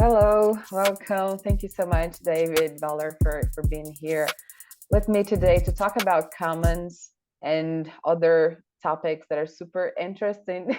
Hello, welcome. Thank you so much, David Bollier, for being here with me today to talk about commons and other topics that are super interesting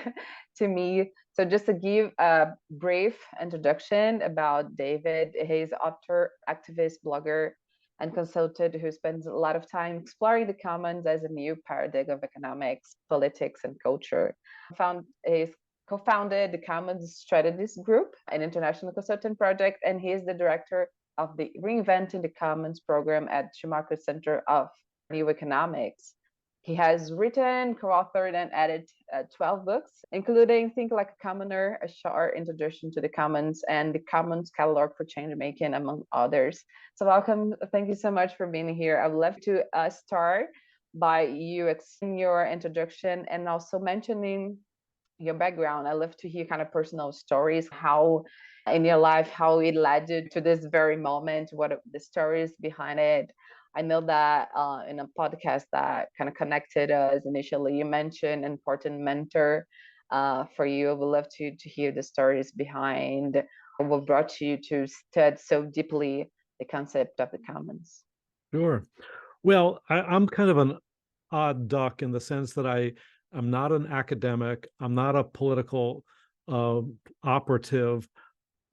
to me. So just to give a brief introduction about David, he's author, activist, blogger, and consultant who spends a lot of time exploring the commons as a new paradigm of economics, politics, and culture. Found his co-founded the Commons Strategies Group, an international consultant project, and he is the director of the Reinventing the Commons program at Schumacher Center of New Economics. He has written, co-authored, and edited 12 books, including Think Like a Commoner, A Short Introduction to the Commons, and The Commons Catalog for Change Making, among others. So welcome. Thank you so much for being here. I would love to start by you explaining your introduction and also mentioning your background. I love to hear kind of personal stories, how in your life, how it led you to this very moment, what are the stories behind it. I know that in a podcast that kind of connected us initially, you mentioned an important mentor for you. I would love to hear the stories behind what brought you to study so deeply the concept of the commons. Sure. Well, I'm kind of an odd duck in the sense that I'm not an academic. I'm not a political uh, operative.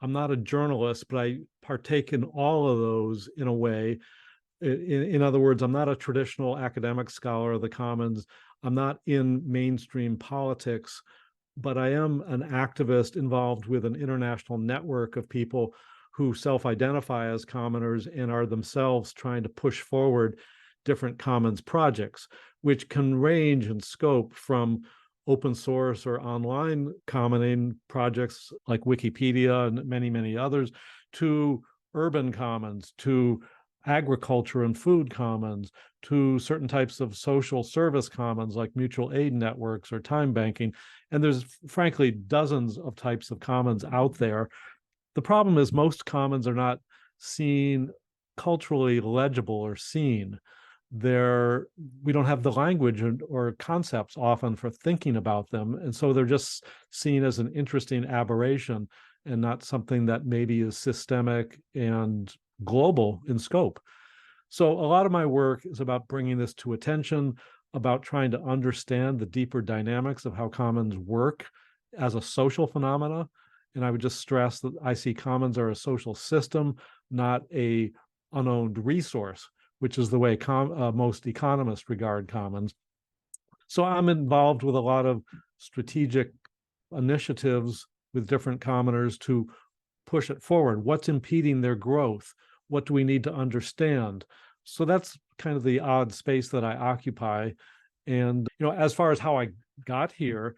I'm not a journalist, but I partake in all of those in a way. In other words, I'm not a traditional academic scholar of the commons. I'm not in mainstream politics, but I am an activist involved with an international network of people who self-identify as commoners and are themselves trying to push forward different commons projects, which can range in scope from open source or online commoning projects like Wikipedia and many, many others, to urban commons, to agriculture and food commons, to certain types of social service commons like mutual aid networks or time banking. And there's frankly dozens of types of commons out there. The problem is most commons are not seen culturally legible or seen. They're we don't have the language or concepts often for thinking about them, and so they're just seen as an interesting aberration and not something that maybe is systemic and global in scope. So a lot of my work is about bringing this to attention, about trying to understand the deeper dynamics of how commons work as a social phenomena. And I would just stress that I see commons are a social system, not a unowned resource, which is the way most economists regard commons. So I'm involved with a lot of strategic initiatives with different commoners to push it forward. What's impeding their growth? What do we need to understand? So that's kind of the odd space that I occupy. And as far as how I got here,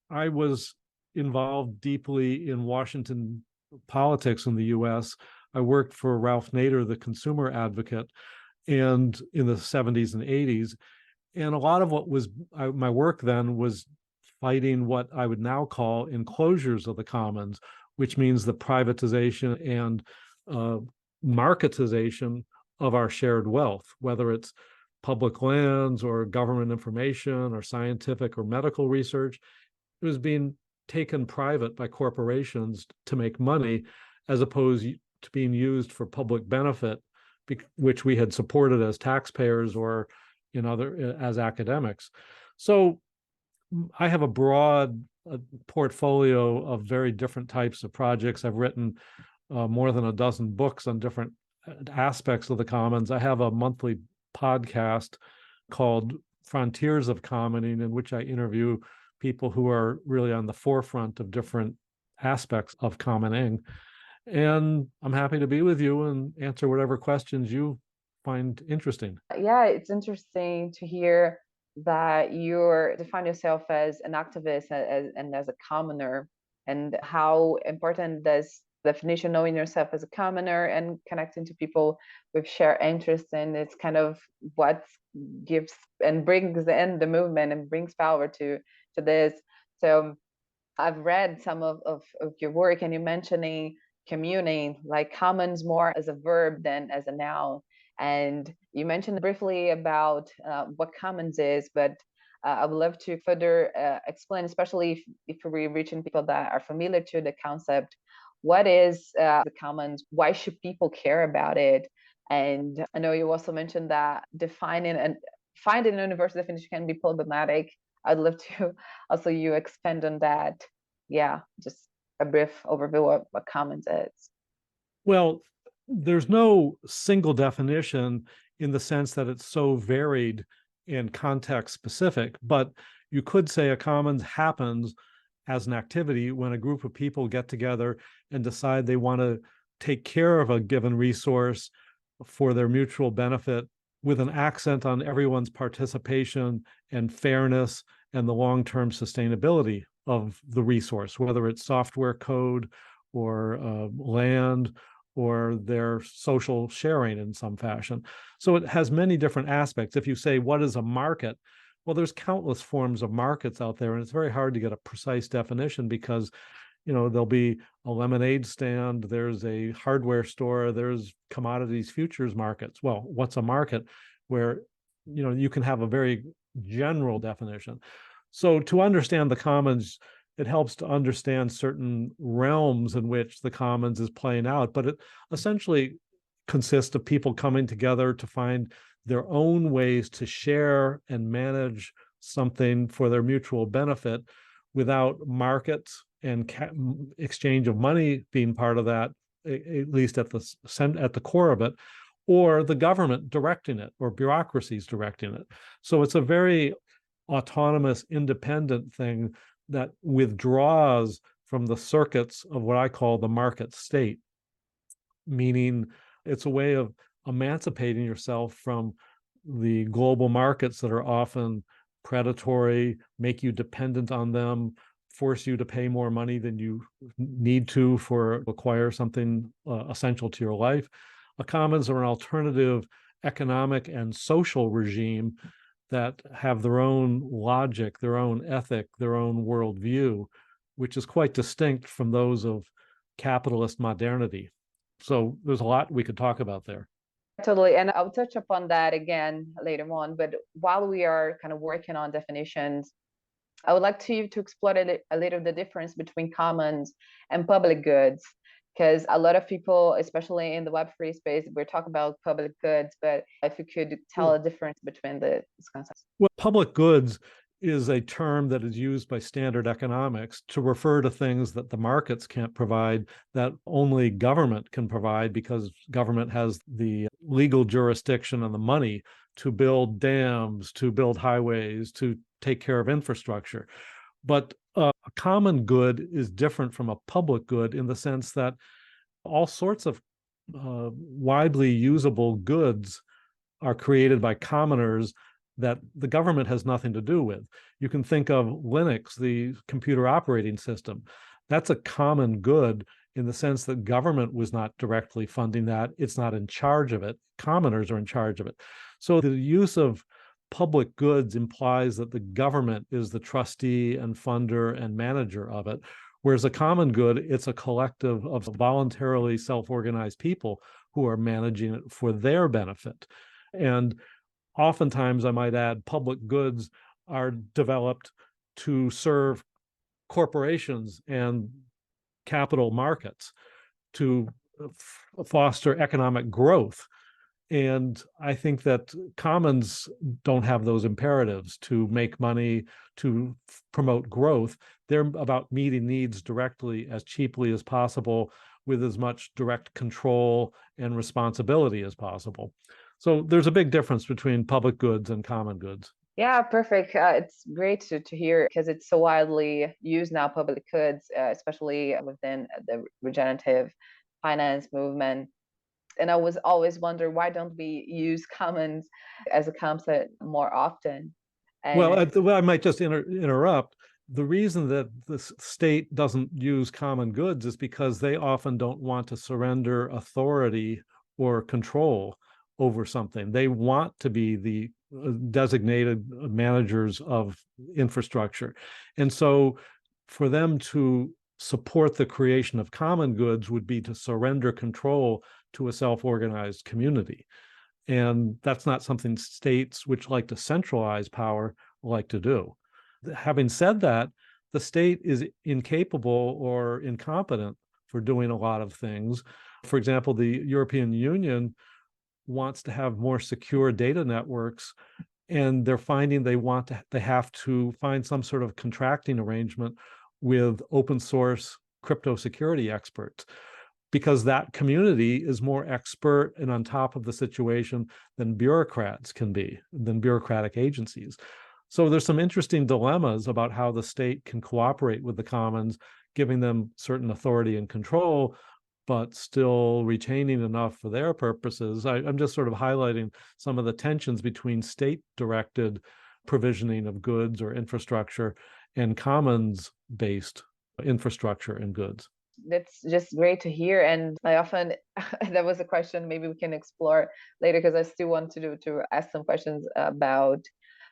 I was involved deeply in Washington politics in the US. I worked for Ralph Nader, the consumer advocate, and in the 70s and 80s. And a lot of what was my work then was fighting what I would now call enclosures of the commons, which means the privatization and marketization of our shared wealth, whether it's public lands or government information or scientific or medical research. It was being taken private by corporations to make money as opposed to being used for public benefit, which we had supported as taxpayers or as academics. So I have a broad portfolio of very different types of projects. I've written more than a dozen books on different aspects of the commons. I have a monthly podcast called Frontiers of Commoning, in which I interview people who are really on the forefront of different aspects of commoning. And I'm happy to be with you and answer whatever questions you find interesting. Yeah, it's interesting to hear that you define yourself as an activist and as a commoner, and how important does definition knowing yourself as a commoner and connecting to people with shared interests, and it's kind of what gives and brings in the movement and brings power to this. So I've read some of your work, and you're mentioning communing, like commons more as a verb than as a noun. And you mentioned briefly about what commons is, but I would love to further explain, especially if we're reaching people that are familiar to the concept. what is the commons? Why should people care about it? And I know you also mentioned that defining and finding a universal definition can be problematic. I'd love to also you expand on that. Yeah, just a brief overview of what commons is. Well, there's no single definition in the sense that it's so varied and context specific, but you could say a commons happens as an activity when a group of people get together and decide they want to take care of a given resource for their mutual benefit, with an accent on everyone's participation and fairness and the long-term sustainability of the resource, whether it's software code or land or their social sharing in some fashion. So it has many different aspects. If you say, what is a market? Well, there's countless forms of markets out there, and it's very hard to get a precise definition because, there'll be a lemonade stand, there's a hardware store, there's commodities futures markets. Well, what's a market? Where, you can have a very general definition. So to understand the commons, it helps to understand certain realms in which the commons is playing out, but it essentially consists of people coming together to find their own ways to share and manage something for their mutual benefit without markets and exchange of money being part of that, at least at the core of it, or the government directing it or bureaucracies directing it. So it's a very autonomous, independent thing that withdraws from the circuits of what I call the market state, meaning it's a way of emancipating yourself from the global markets that are often predatory, make you dependent on them, force you to pay more money than you need to for acquire something essential to your life. A commons are an alternative economic and social regime that have their own logic, their own ethic, their own worldview, which is quite distinct from those of capitalist modernity. So there's a lot we could talk about there. Totally. And I'll touch upon that again later on. But while we are kind of working on definitions, I would like to explore a little the difference between commons and public goods, because a lot of people, especially in the Web3 space, we're talking about public goods, but if you could tell a difference between these concepts. Well, public goods is a term that is used by standard economics to refer to things that the markets can't provide, that only government can provide, because government has the legal jurisdiction and the money to build dams, to build highways, to take care of infrastructure. But a common good is different from a public good in the sense that all sorts of widely usable goods are created by commoners that the government has nothing to do with. You can think of Linux, the computer operating system. That's a common good in the sense that government was not directly funding that. It's not in charge of it. Commoners are in charge of it. So the use of public goods implies that the government is the trustee and funder and manager of it. Whereas a common good, it's a collective of voluntarily self-organized people who are managing it for their benefit. And oftentimes, I might add, public goods are developed to serve corporations and capital markets to foster economic growth. And I think that commons don't have those imperatives to make money, to promote growth. They're about meeting needs directly, as cheaply as possible, with as much direct control and responsibility as possible. So there's a big difference between public goods and common goods. Yeah, perfect. It's great to hear, because it's so widely used now, public goods, especially within the regenerative finance movement. And I was always wonder, why don't we use commons as a concept more often? And Well, I might just interrupt. The reason that the state doesn't use common goods is because they often don't want to surrender authority or control over something. They want to be the designated managers of infrastructure. And so for them to support the creation of common goods would be to surrender control to a self-organized community. And that's not something states, which like to centralize power, like to do. Having said that, the state is incapable or incompetent for doing a lot of things. For example, the European Union wants to have more secure data networks, and they're finding they have to find some sort of contracting arrangement with open source crypto security experts, because that community is more expert and on top of the situation than bureaucrats can be, than bureaucratic agencies. So there's some interesting dilemmas about how the state can cooperate with the commons, giving them certain authority and control, but still retaining enough for their purposes. I'm just sort of highlighting some of the tensions between state-directed provisioning of goods or infrastructure and commons-based infrastructure and goods. That's just great to hear. And I often, that was a question maybe we can explore later, because I still want to ask some questions about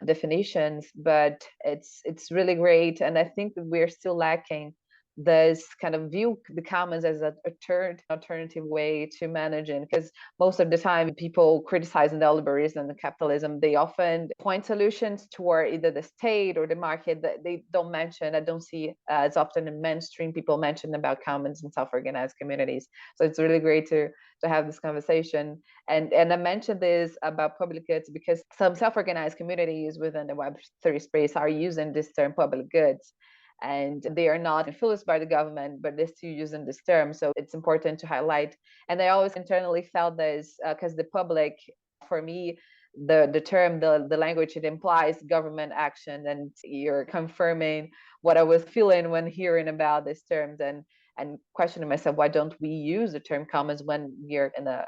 definitions, but it's really great. And I think that we're still lacking this kind of view the commons as a third alternative way to managing, because most of the time people criticizing neoliberalism and the capitalism, they often point solutions toward either the state or the market that they don't mention. I don't see as often in mainstream people mention about commons and self-organized communities. So it's really great to have this conversation. And I mentioned this about public goods because some self-organized communities within the Web3 space are using this term public goods, and they are not influenced by the government, but they're still using this term. So it's important to highlight. And I always internally felt this because the public, for me, the term, the language, it implies government action, and you're confirming what I was feeling when hearing about these terms and questioning myself, why don't we use the term commons when we're in a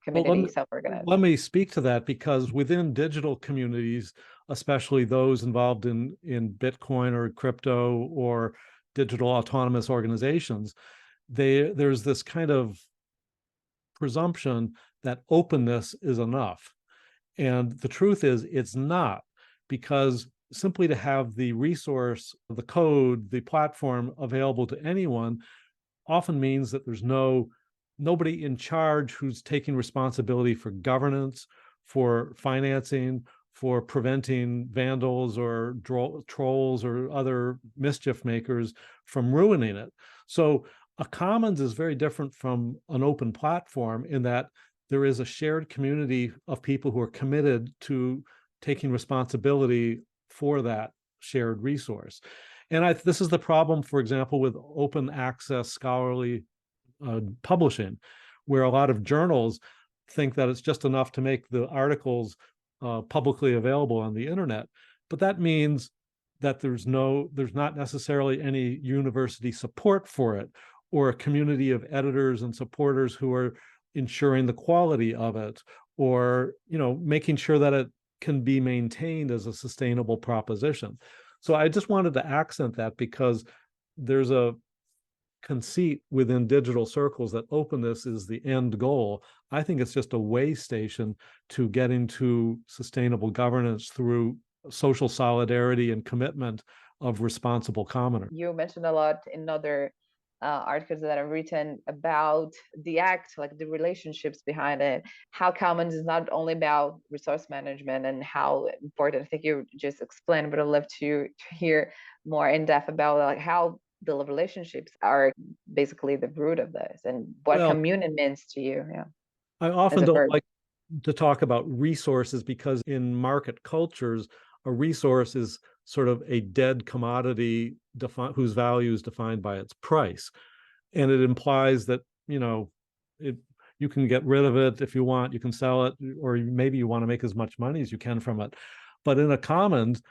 community self-organized? Let me speak to that, because within digital communities, especially those involved in Bitcoin or crypto or digital autonomous organizations, there's this kind of presumption that openness is enough. And the truth is it's not, because simply to have the resource, the code, the platform available to anyone often means that there's nobody in charge who's taking responsibility for governance, for financing, for preventing vandals or trolls or other mischief makers from ruining it. So a commons is very different from an open platform in that there is a shared community of people who are committed to taking responsibility for that shared resource. And this is the problem, for example, with open access scholarly publishing, where a lot of journals think that it's just enough to make the articles publicly available on the internet. But that means that there's not necessarily any university support for it, or a community of editors and supporters who are ensuring the quality of it, or making sure that it can be maintained as a sustainable proposition. So I just wanted to accent that, because there's a conceit within digital circles that openness is the end goal. I think it's just a way station to getting to sustainable governance through social solidarity and commitment of responsible commoners. You mentioned a lot in other articles that I've written about the act, like the relationships behind it, how commons is not only about resource management and how important, I think you just explained, but I'd love to hear more in depth about like how the relationships are basically the root of this and what community means to you. Yeah. I often don't like to talk about resources, because in market cultures, a resource is sort of a dead commodity whose value is defined by its price. And it implies that, you can get rid of it if you want, you can sell it, or maybe you want to make as much money as you can from it. But in a commons,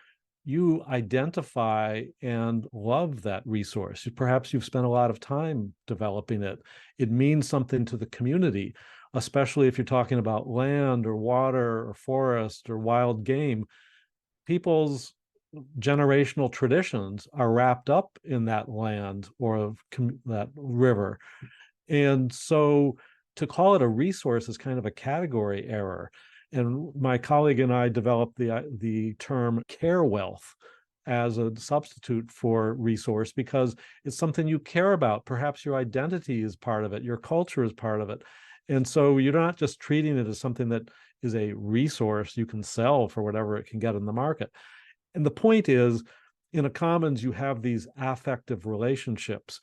you identify and love that resource. Perhaps you've spent a lot of time developing it. It means something to the community, especially if you're talking about land or water or forest or wild game. People's generational traditions are wrapped up in that land or that river. And so to call it a resource is kind of a category error. And my colleague and I developed the term care wealth as a substitute for resource, because it's something you care about. Perhaps your identity is part of it, your culture is part of it. And so you're not just treating it as something that is a resource you can sell for whatever it can get in the market. And the point is, in a commons, you have these affective relationships.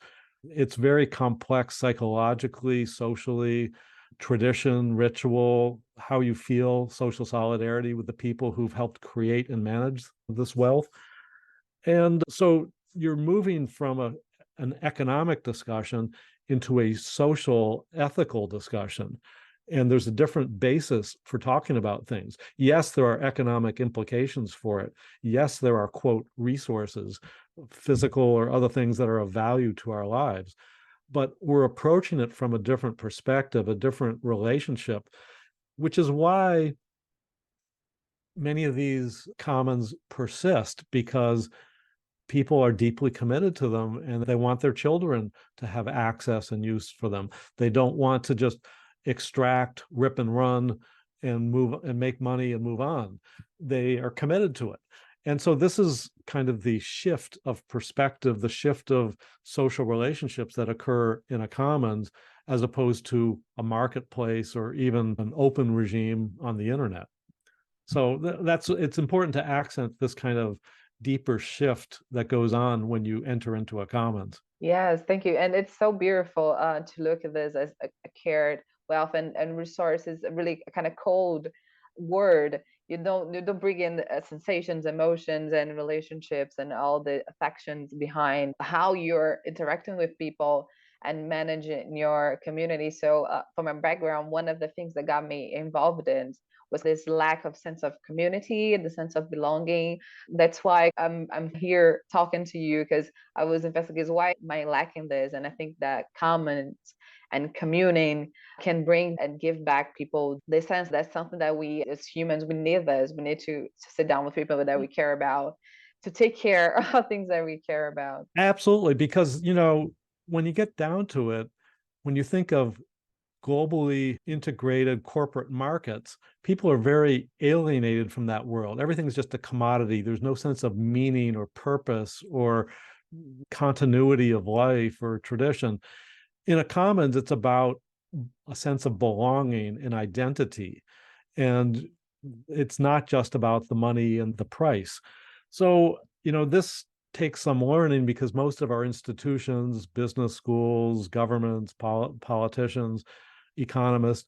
It's very complex psychologically, socially, tradition, ritual, how you feel, social solidarity with the people who've helped create and manage this wealth. And so you're moving from an economic discussion into a social, ethical discussion. And there's a different basis for talking about things. Yes, there are economic implications for it. Yes, there are, quote, resources, physical or other things that are of value to our lives. But we're approaching it from a different perspective, a different relationship, which is why many of these commons persist, because people are deeply committed to them and they want their children to have access and use for them. They don't want to just extract, rip and run and move and make money and move on. They are committed to it. And so this is kind of the shift of perspective, the shift of social relationships that occur in a commons, as opposed to a marketplace or even an open regime on the internet. So it's important to accent this kind of deeper shift that goes on when you enter into a commons. Yes, thank you. And it's so beautiful to look at this as a cared wealth, and resource is a really kind of cold word. You don't bring in sensations, emotions, and relationships and all the affections behind how you're interacting with people and managing your community. So from my background, one of the things that got me involved in was this lack of sense of community and the sense of belonging. That's why I'm here talking to you, because I was investigating why am I lacking this, and I think that commons and communing can bring and give back people the sense that's something that we as humans we need this. We need to sit down with people that we care about, to take care of things that we care about. Absolutely, because when you get down to it, when you think of globally integrated corporate markets, people are very alienated from that world. Everything's just a commodity. There's no sense of meaning or purpose or continuity of life or tradition. In a commons, it's about a sense of belonging and identity. And it's not just about the money and the price. So, this takes some learning, because most of our institutions, business schools, governments, politicians, economists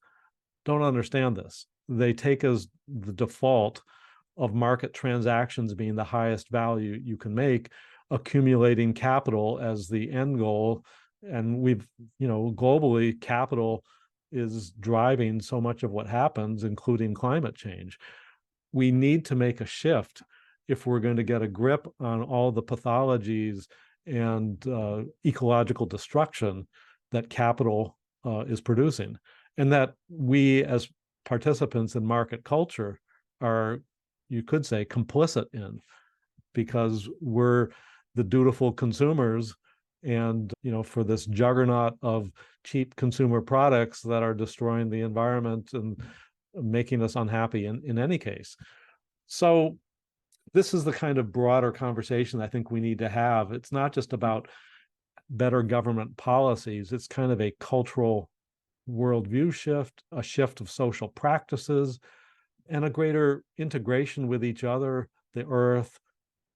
don't understand this. They take as the default of market transactions being the highest value you can make, accumulating capital as the end goal. And globally, capital is driving so much of what happens, including climate change. We need to make a shift if we're going to get a grip on all the pathologies and ecological destruction that capital is producing, and that we as participants in market culture are, you could say, complicit in, because we're the dutiful consumers. And for this juggernaut of cheap consumer products that are destroying the environment and making us unhappy in any case. So this is the kind of broader conversation I think we need to have. It's not just about better government policies. It's kind of a cultural worldview shift, a shift of social practices, and a greater integration with each other, the earth,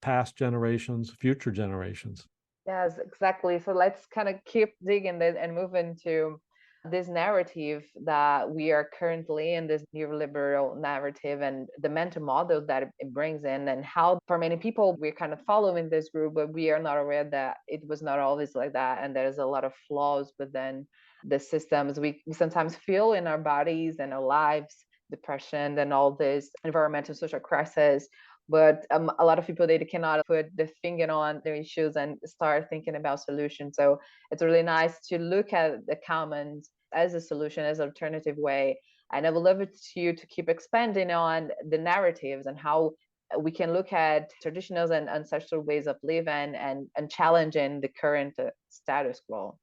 past generations, future generations. Yes, exactly. So let's kind of keep digging this and move into this narrative that we are currently in, this neoliberal narrative, and the mental model that it brings in, and how for many people we're kind of following this group, but we are not aware that it was not always like that, and there's a lot of flaws within the systems we sometimes feel in our bodies and our lives, depression and all this environmental social crisis. But a lot of people, they cannot put the finger on their issues and start thinking about solutions. So it's really nice to look at the commons as a solution, as an alternative way. And I would love it to you to keep expanding on the narratives and how we can look at traditional and ancestral ways of living and challenging the current status quo.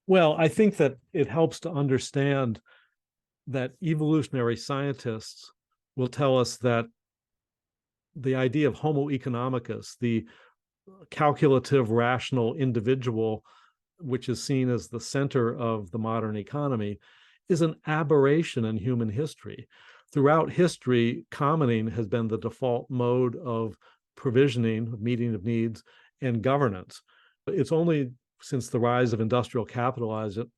Well, I think that it helps to understand that evolutionary scientists will tell us that the idea of Homo economicus, the calculative, rational individual, which is seen as the center of the modern economy, is an aberration in human history. Throughout history, commoning has been the default mode of provisioning, of meeting of needs, and governance. It's only since the rise of industrial capitalism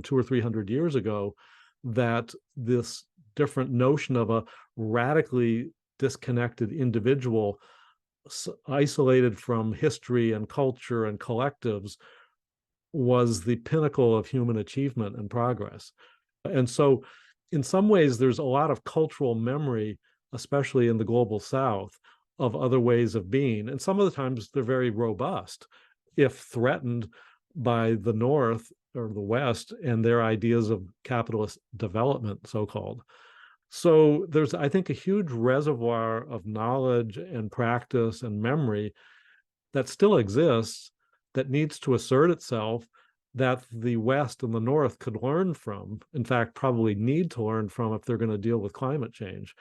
200 or 300 years ago, that this different notion of a radically disconnected individual, isolated from history and culture and collectives, was the pinnacle of human achievement and progress. And so in some ways, there's a lot of cultural memory, especially in the global South, of other ways of being. And some of the times they're very robust if threatened by the North or the West and their ideas of capitalist development, so-called. So there's, I think, a huge reservoir of knowledge and practice and memory that still exists, that needs to assert itself, that the West and the North could learn from, in fact, probably need to learn from if they're going to deal with climate change,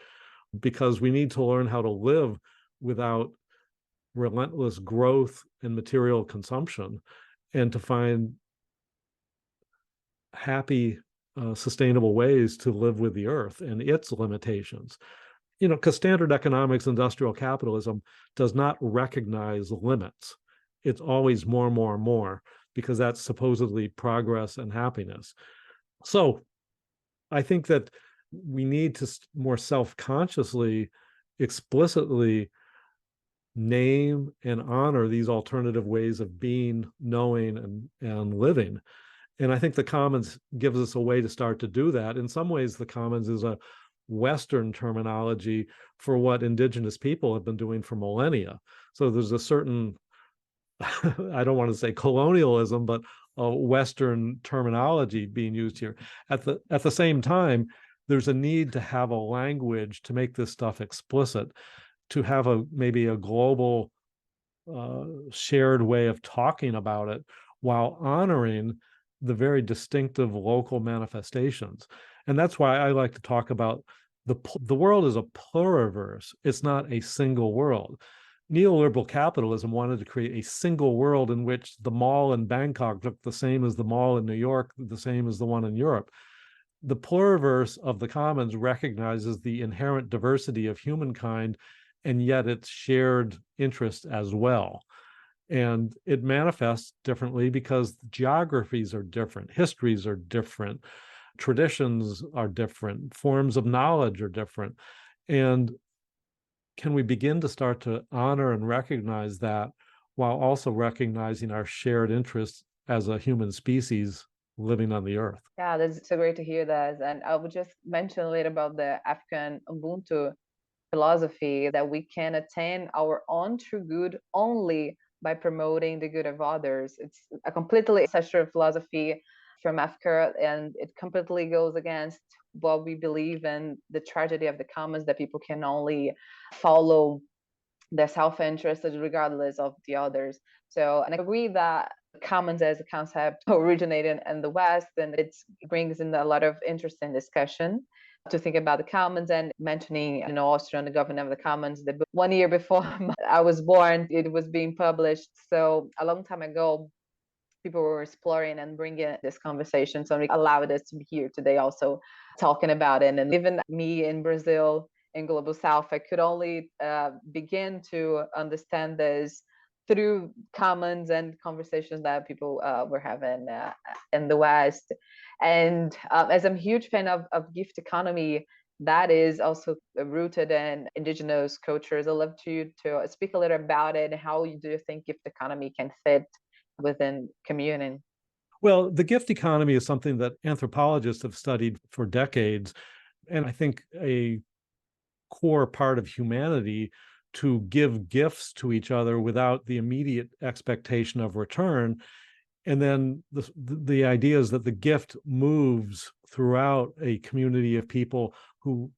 because we need to learn how to live without relentless growth and material consumption, and to find happy, sustainable ways to live with the earth and its limitations. You know, because standard economics, industrial capitalism does not recognize limits. It's always more, more, more, because that's supposedly progress and happiness. So I think that we need to more self-consciously, explicitly name and honor these alternative ways of being, knowing, and living. And I think the Commons gives us a way to start to do that. In some ways, the Commons is a Western terminology for what indigenous people have been doing for millennia. So there's a certain, I don't want to say colonialism, but a Western terminology being used here. At the same time, there's a need to have a language to make this stuff explicit, to have maybe a global shared way of talking about it, while honoring the very distinctive local manifestations. And that's why I like to talk about the world is a pluriverse. It's not a single world. Neoliberal capitalism wanted to create a single world in which the mall in Bangkok looked the same as the mall in New York, the same as the one in Europe. The pluriverse of the Commons recognizes the inherent diversity of humankind, and yet its shared interest as well. And it manifests differently because geographies are different, histories are different, traditions are different, forms of knowledge are different. And can we begin to start to honor and recognize that, while also recognizing our shared interests as a human species living on the earth? Yeah, that's so great to hear that. And I would just mention a little about the African Ubuntu philosophy, that we can attain our own true good only by promoting the good of others. It's a completely ancestral philosophy from Africa, and it completely goes against what we believe in the tragedy of the commons, that people can only follow their self-interest regardless of the others. So, and I agree that commons as a concept originated in the West, and it brings in a lot of interesting discussion to think about the commons. And mentioning, Austria and the government of the commons, the book 1 year before I was born, it was being published. So a long time ago, people were exploring and bringing this conversation. So it allowed us to be here today also talking about it. And even me in Brazil, in Global South, I could only begin to understand this through commons and conversations that people were having in the West. And as I'm a huge fan of gift economy, that is also rooted in indigenous cultures. I'd love to speak a little about it. How do you think gift economy can fit within community? Well, the gift economy is something that anthropologists have studied for decades. And I think a core part of humanity to give gifts to each other without the immediate expectation of return. And then the idea is that the gift moves throughout a community of people who,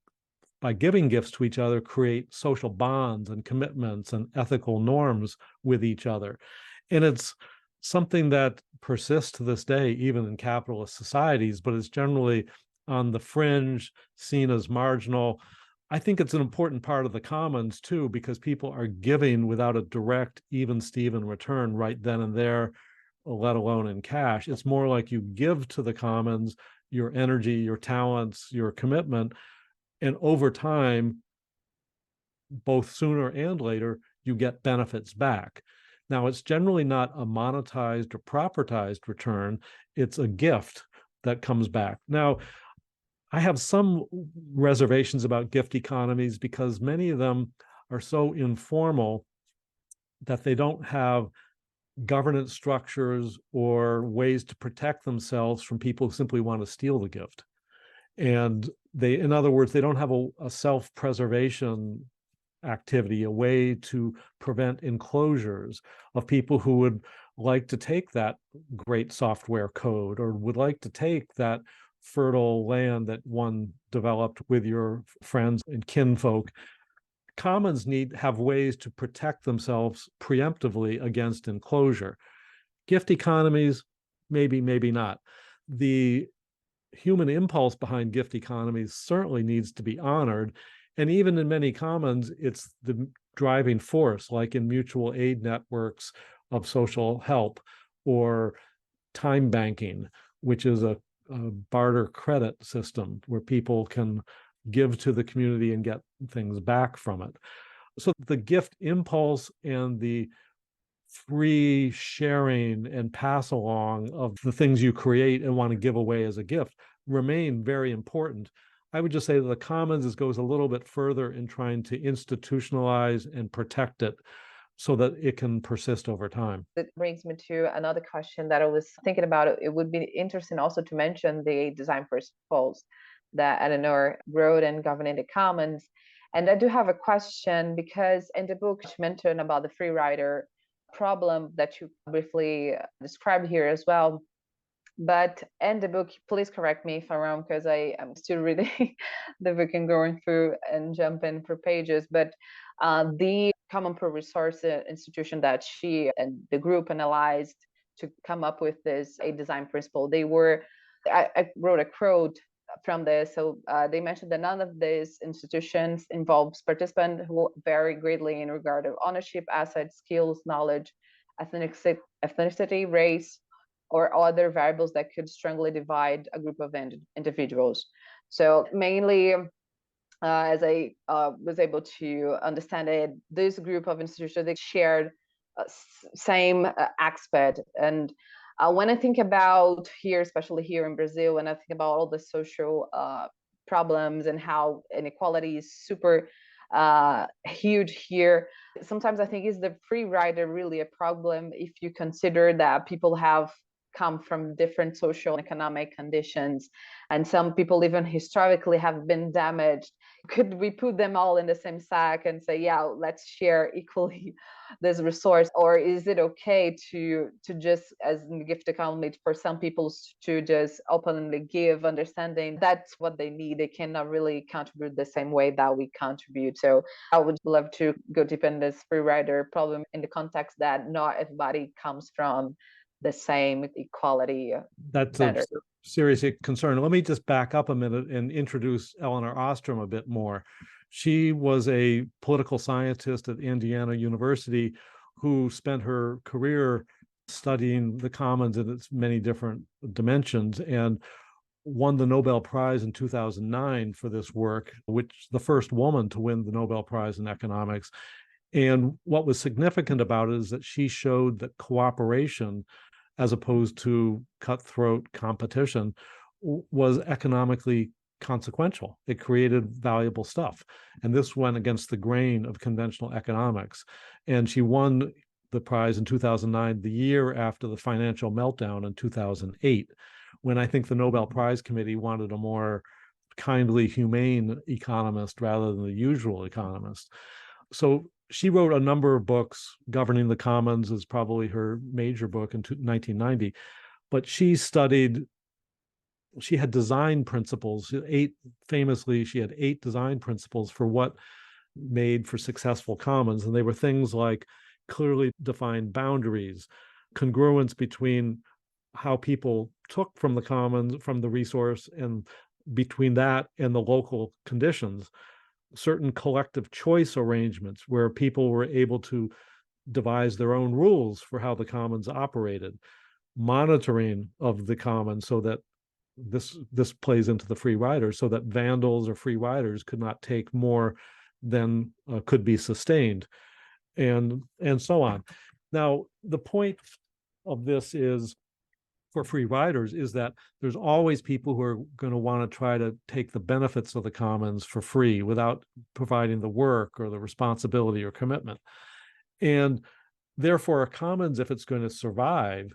by giving gifts to each other, create social bonds and commitments and ethical norms with each other. And it's something that persists to this day, even in capitalist societies, but it's generally on the fringe, seen as marginal. I think it's an important part of the commons too, because people are giving without a direct, even Steven return right then and there, let alone in cash. It's more like you give to the commons your energy, your talents, your commitment, and over time, both sooner and later, you get benefits back. Now, it's generally not a monetized or propertized return. It's a gift that comes back. Now, I have some reservations about gift economies because many of them are so informal that they don't have governance structures or ways to protect themselves from people who simply want to steal the gift. And they, in other words, they don't have a self-preservation activity, a way to prevent enclosures of people who would like to take that great software code or would like to take that fertile land that one developed with your friends and kinfolk. Commons have ways to protect themselves preemptively against enclosure. Gift economies, maybe, maybe not. The human impulse behind gift economies certainly needs to be honored. And even in many commons, it's the driving force, like in mutual aid networks of social help or time banking, which is a barter credit system where people can give to the community and get things back from it. So the gift impulse and the free sharing and pass along of the things you create and want to give away as a gift remain very important. I would just say that the commons goes a little bit further in trying to institutionalize and protect it so that it can persist over time. That brings me to another question that I was thinking about. It would be interesting also to mention the design principles that Eleanor wrote and governing the commons. And I do have a question because in the book you mentioned about the free rider problem that you briefly described here as well. But in the book, please correct me if I'm wrong, because I am still reading the book and going through and jumping through pages. But the Common Pro Resource institution that she and the group analyzed to come up with this a design principle, I wrote a quote from this. So they mentioned that none of these institutions involves participants who vary greatly in regard of ownership, assets, skills, knowledge, ethnicity, race, or other variables that could strongly divide a group of individuals. So mainly, as I was able to understand it, this group of institutions, they shared same aspect. And when I think about here, especially here in Brazil, when I think about all the social problems and how inequality is super huge here, sometimes I think is the free rider really a problem if you consider that people have come from different social and economic conditions, and some people even historically have been damaged. Could we put them all in the same sack and say, yeah, let's share equally this resource? Or is it okay to just, as in the gift economy, for some people to just openly give, understanding that's what they need, they cannot really contribute the same way that we contribute? So I would love to go deep in this free rider problem in the context that not everybody comes from the same equality That's standard. A serious concern. Let me just back up a minute and introduce Eleanor Ostrom a bit more. She was a political scientist at Indiana University who spent her career studying the commons in its many different dimensions and won the Nobel Prize in 2009 for this work, which the first woman to win the Nobel Prize in economics. And what was significant about it is that she showed that cooperation, as opposed to cutthroat competition, was economically consequential. It created valuable stuff. And this went against the grain of conventional economics. And she won the prize in 2009, the year after the financial meltdown in 2008, when I think the Nobel Prize Committee wanted a more kindly, humane economist rather than the usual economist. So she wrote a number of books. Governing the Commons is probably her major book in 1990. But she had design principles. She had 8 design principles for what made for successful commons. And they were things like clearly defined boundaries, congruence between how people took from the commons, from the resource, and between that and the local conditions, certain collective choice arrangements where people were able to devise their own rules for how the commons operated, monitoring of the commons so that this plays into the free riders, so that vandals or free riders could not take more than could be sustained, and so on. Now, the point of this is, for free riders, is that there's always people who are going to want to try to take the benefits of the commons for free without providing the work or the responsibility or commitment. And therefore, a commons, if it's going to survive,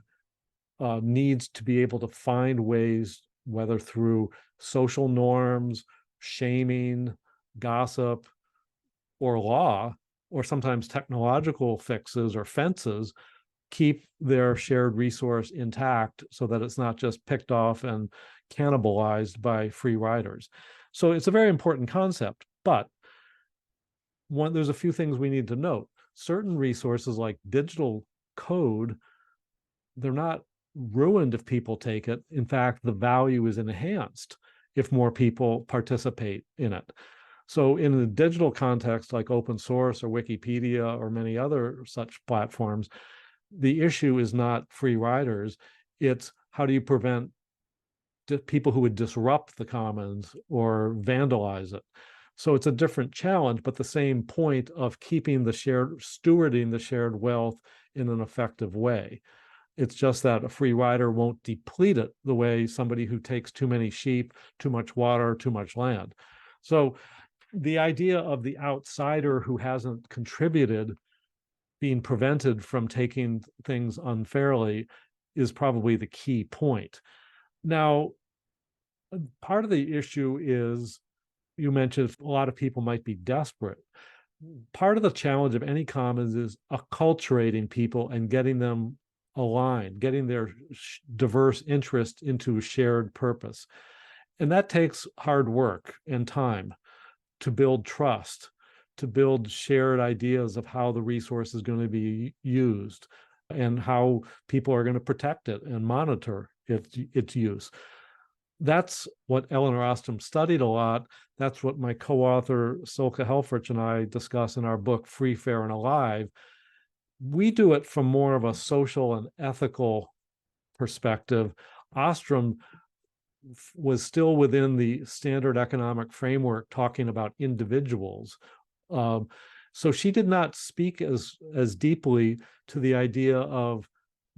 needs to be able to find ways, whether through social norms, shaming, gossip, or law, or sometimes technological fixes or fences, keep their shared resource intact so that it's not just picked off and cannibalized by free riders. So it's a very important concept, but there's a few things we need to note. Certain resources like digital code, they're not ruined if people take it. In fact, the value is enhanced if more people participate in it. So in the digital context, like open source or Wikipedia or many other such platforms, the issue is not free riders. It's how do you prevent people who would disrupt the commons or vandalize it. So it's a different challenge, but the same point of keeping stewarding the shared wealth in an effective way. It's just that a free rider won't deplete it the way somebody who takes too many sheep, too much water, too much land. So the idea of the outsider who hasn't contributed being prevented from taking things unfairly is probably the key point. Now, part of the issue is, you mentioned a lot of people might be desperate. Part of the challenge of any commons is acculturating people and getting them aligned, getting their diverse interest into a shared purpose. And that takes hard work and time to build trust, to build shared ideas of how the resource is going to be used and how people are going to protect it and monitor its use. That's what Eleanor Ostrom studied a lot. That's what my co-author Silke Helfrich and I discuss in our book, Free, Fair, and Alive. We do it from more of a social and ethical perspective. Ostrom was still within the standard economic framework, talking about individuals. So she did not speak as deeply to the idea of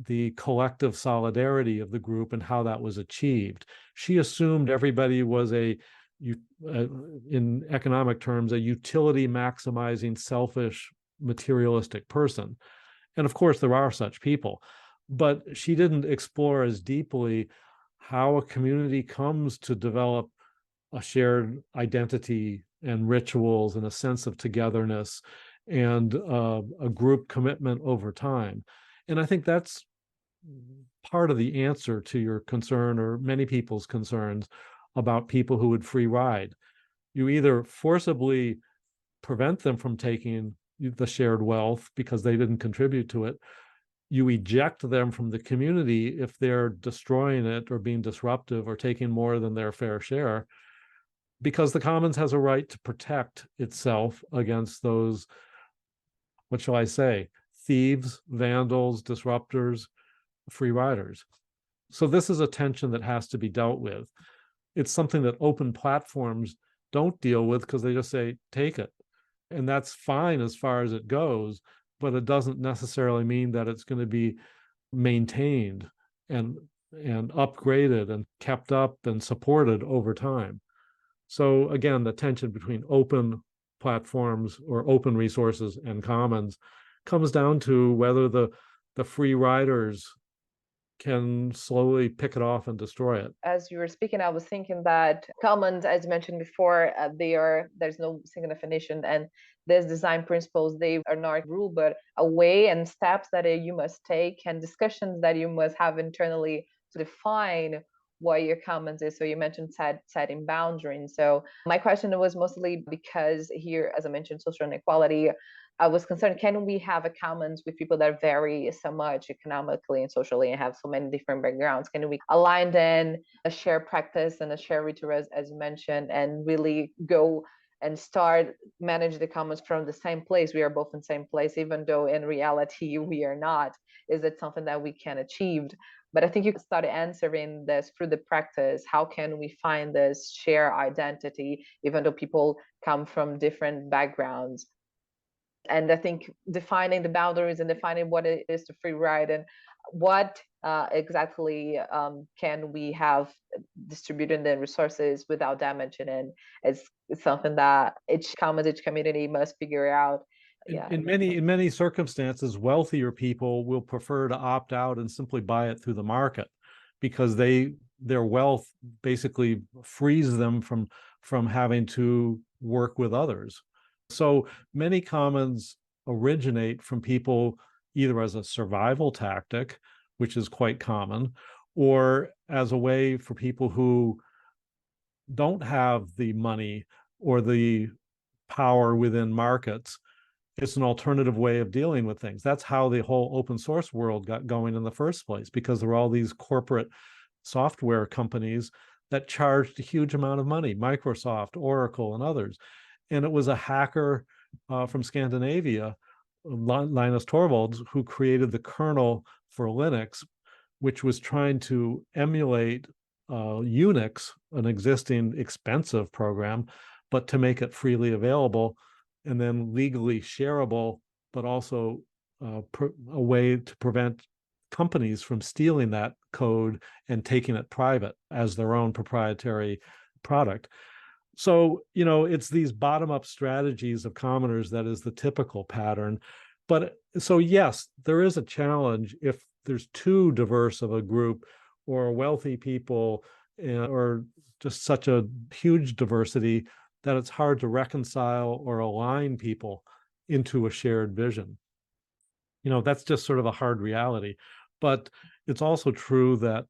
the collective solidarity of the group and how that was achieved. She assumed everybody was in economic terms, a utility maximizing, selfish, materialistic person. And of course, there are such people, but she didn't explore as deeply how a community comes to develop a shared identity and rituals and a sense of togetherness and a group commitment over time. And I think that's part of the answer to your concern, or many people's concerns, about people who would free ride. You either forcibly prevent them from taking the shared wealth because they didn't contribute to it. You eject them from the community if they're destroying it or being disruptive or taking more than their fair share, because the commons has a right to protect itself against those, what shall I say, thieves, vandals, disruptors, free riders. So this is a tension that has to be dealt with. It's something that open platforms don't deal with because they just say, take it. And that's fine as far as it goes, but it doesn't necessarily mean that it's going to be maintained and upgraded and kept up and supported over time. So again, the tension between open platforms or open resources and commons comes down to whether the free riders can slowly pick it off and destroy it. As you were speaking, I was thinking that commons, as you mentioned before, there's no single definition, and these design principles, they are not a rule, but a way and steps that you must take and discussions that you must have internally to define what your commons is. So you mentioned setting boundaries. So my question was mostly because here, as I mentioned, social inequality, I was concerned, can we have a commons with people that vary so much economically and socially and have so many different backgrounds? Can we align then a shared practice and a shared ritual, as you mentioned, and really go and start manage the commons from the same place? We are both in the same place, even though in reality we are not. Is it something that we can achieve? But I think you can start answering this through the practice. How can we find this shared identity, even though people come from different backgrounds? And I think defining the boundaries and defining what it is to free ride and what exactly can we have distributing the resources without damaging it is something that each commons, each community must figure out. Yeah. In many circumstances, wealthier people will prefer to opt out and simply buy it through the market because their wealth basically frees them from having to work with others. So many commons originate from people either as a survival tactic, which is quite common, or as a way for people who don't have the money or the power within markets. It's an alternative way of dealing with things. That's how the whole open source world got going in the first place, because there were all these corporate software companies that charged a huge amount of money, Microsoft, Oracle, and others. And it was a hacker from Scandinavia, Linus Torvalds, who created the kernel for Linux, which was trying to emulate Unix, an existing expensive program, but to make it freely available and then legally shareable, but also a way to prevent companies from stealing that code and taking it private as their own proprietary product. So, it's these bottom-up strategies of commoners that is the typical pattern. But so, yes, there is a challenge if there's too diverse of a group or wealthy people or just such a huge diversity that it's hard to reconcile or align people into a shared vision. That's just sort of a hard reality. But it's also true that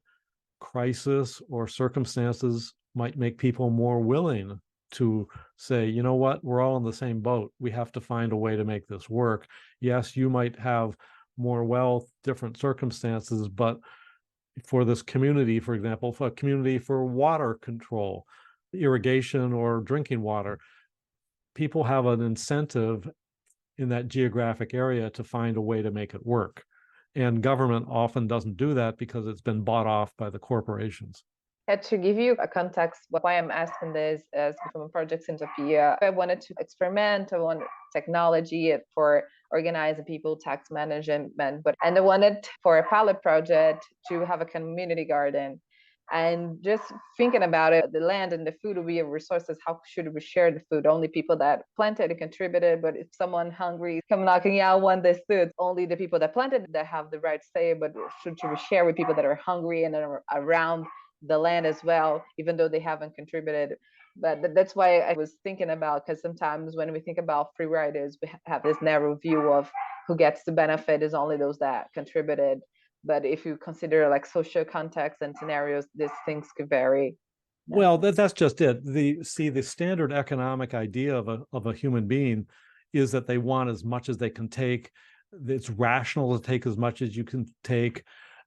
crisis or circumstances might make people more willing to say, you know what, we're all in the same boat. We have to find a way to make this work. Yes, you might have more wealth, different circumstances, but for this community, for example, for a community for water control, irrigation or drinking water, people have an incentive in that geographic area to find a way to make it work. And government often doesn't do that because it's been bought off by the corporations. To give you a context, why I'm asking this is from a project Syntropia. I wanted to experiment. I wanted technology for organizing people, tax management, and I wanted for a pilot project to have a community garden. And just thinking about it, the land and the food will be resources. How should we share the food? Only people that planted and contributed. But if someone hungry come knocking out want this food, only the people that planted that have the right to say. But should we share with people that are hungry and are around the land as well, even though they haven't contributed? But that's why I was thinking about, because sometimes when we think about free riders, we have this narrow view of who gets the benefit is only those that contributed. But if you consider like social context and scenarios, these things could vary. Well, that's just it. The standard economic idea of a human being is that they want as much as they can take. It's rational to take as much as you can take,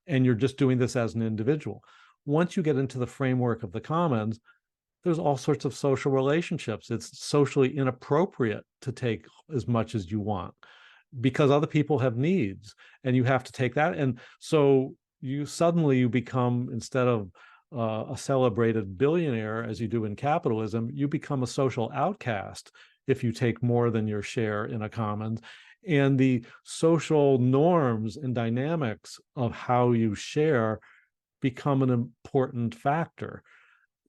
and you're just doing this as an individual. Once you get into the framework of the commons, there's all sorts of social relationships. It's socially inappropriate to take as much as you want because other people have needs, and you have to take that. And so you become, instead of a celebrated billionaire as you do in capitalism, you become a social outcast if you take more than your share in a commons. And the social norms and dynamics of how you share become an important factor.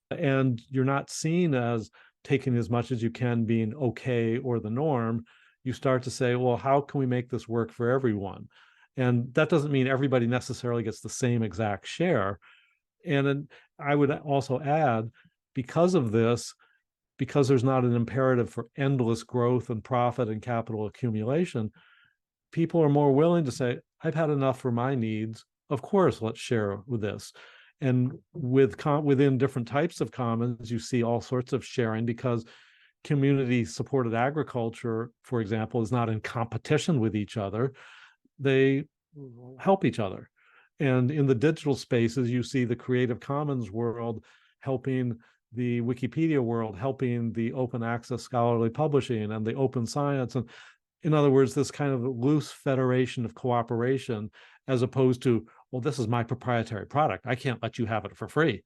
And you're not seen as taking as much as you can being okay or the norm. You start to say, well, how can we make this work for everyone? And that doesn't mean everybody necessarily gets the same exact share. And I would also add, because of this, because there's not an imperative for endless growth and profit and capital accumulation, people are more willing to say, I've had enough for my needs. Of course, let's share with this. And within different types of commons, you see all sorts of sharing, because community supported agriculture, for example, is not in competition with each other. They help each other. And in the digital spaces, you see the Creative Commons world helping the Wikipedia world, helping the open access scholarly publishing and the open science. And in other words, this kind of loose federation of cooperation, as opposed to, well, this is my proprietary product, I can't let you have it for free.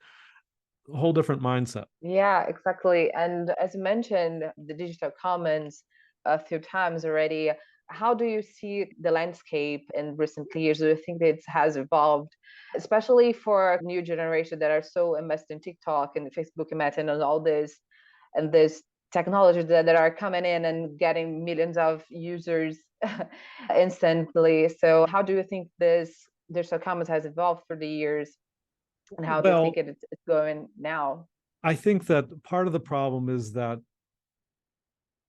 A whole different mindset. Yeah, exactly. And as you mentioned, the digital commons, a few times already. How do you see the landscape in recent years? Do you think it has evolved, especially for new generation that are so immersed in TikTok and Facebook and Meta and all this and this technology that are coming in and getting millions of users instantly? So how do you think this digital commons has evolved for the years, and how do you think Well, it's going now? I think that part of the problem is that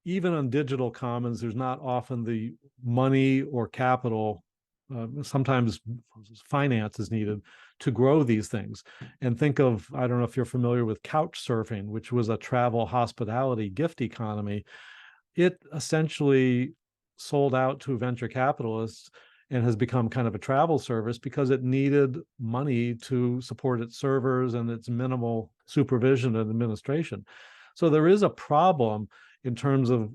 even on digital commons, there's not often the money or capital. Sometimes finance is needed to grow these things. And think of, I don't know if you're familiar with couch surfing, which was a travel hospitality gift economy. It essentially sold out to venture capitalists and has become kind of a travel service because it needed money to support its servers and its minimal supervision and administration. So there is a problem in terms of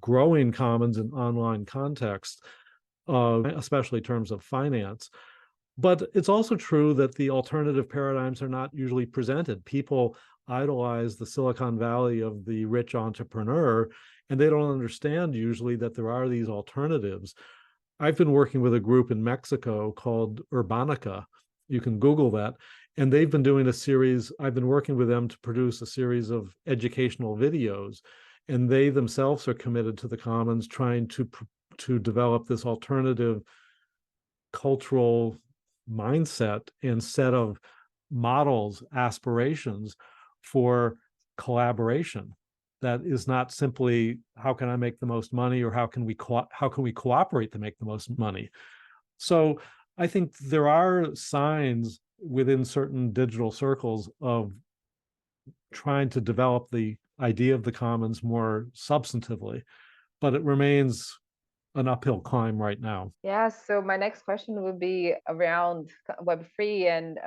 growing commons in online context, especially in terms of finance. But it's also true that the alternative paradigms are not usually presented. People idolize the Silicon Valley of the rich entrepreneur, and they don't understand usually that there are these alternatives. I've been working with a group in Mexico called Urbanica. You can Google that. And they've been doing a series. I've been working with them to produce a series of educational videos. And they themselves are committed to the commons, trying to develop this alternative cultural mindset and set of models, aspirations for collaboration that is not simply how can I make the most money or how can we cooperate to make the most money. So I think there are signs within certain digital circles of trying to develop the idea of the commons more substantively, but it remains an uphill climb right now. Yeah, so my next question would be around Web3 and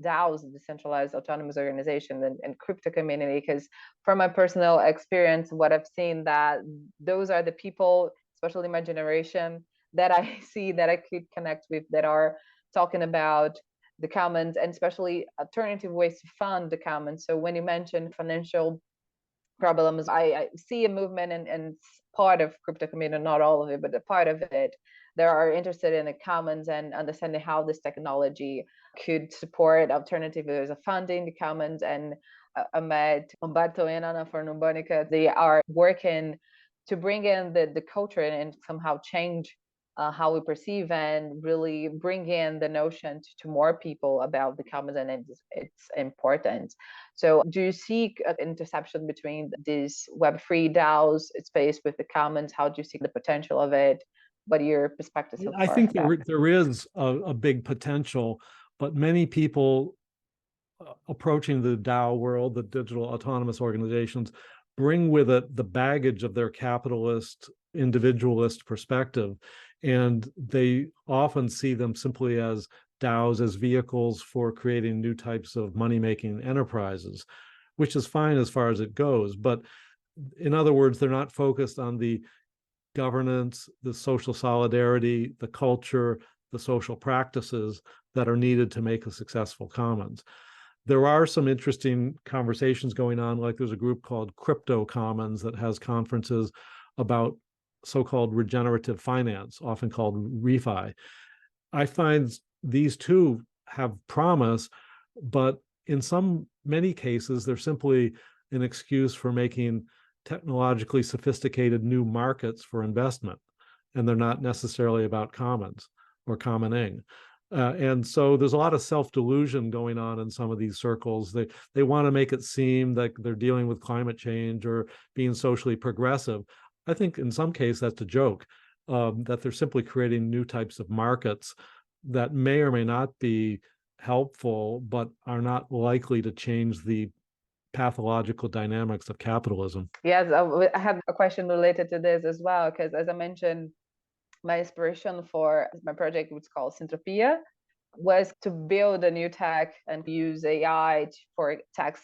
DAOs, decentralized autonomous organization, and crypto community. Because from my personal experience, what I've seen, that those are the people, especially my generation, that I see that I could connect with, that are talking about the commons and especially alternative ways to fund the commons. So when you mentioned financial problems, I see a movement and part of crypto community, not all of it, but a part of it, they are interested in the commons and understanding how this technology could support alternative ways of funding the commons. And I met Umberto and Ana Fornubonica. They are working to bring in the culture and somehow change how we perceive and really bring in the notion to more people about the commons and its importance. So do you see an intersection between this Web3 DAOs space with the commons? How do you see the potential of it? What are your perspectives so I far think of that? there is a big potential, but many people approaching the DAO world, the digital autonomous organizations, bring with it the baggage of their capitalist, individualist perspective. And they often see them simply as DAOs as vehicles for creating new types of money-making enterprises, which is fine as far as it goes. But in other words, they're not focused on the governance, the social solidarity, the culture, the social practices that are needed to make a successful commons. There are some interesting conversations going on, like there's a group called Crypto Commons that has conferences about so-called regenerative finance, often called refi. I find these two have promise, but in many cases, they're simply an excuse for making technologically sophisticated new markets for investment, and they're not necessarily about commons or commoning. And so there's a lot of self-delusion going on in some of these circles. They want to make it seem like they're dealing with climate change or being socially progressive. I think in some cases that's a joke, that they're simply creating new types of markets that may or may not be helpful, but are not likely to change the pathological dynamics of capitalism. Yes, I have a question related to this as well, because as I mentioned, my inspiration for my project, which is called Sintropia, was to build a new tech and use AI for tax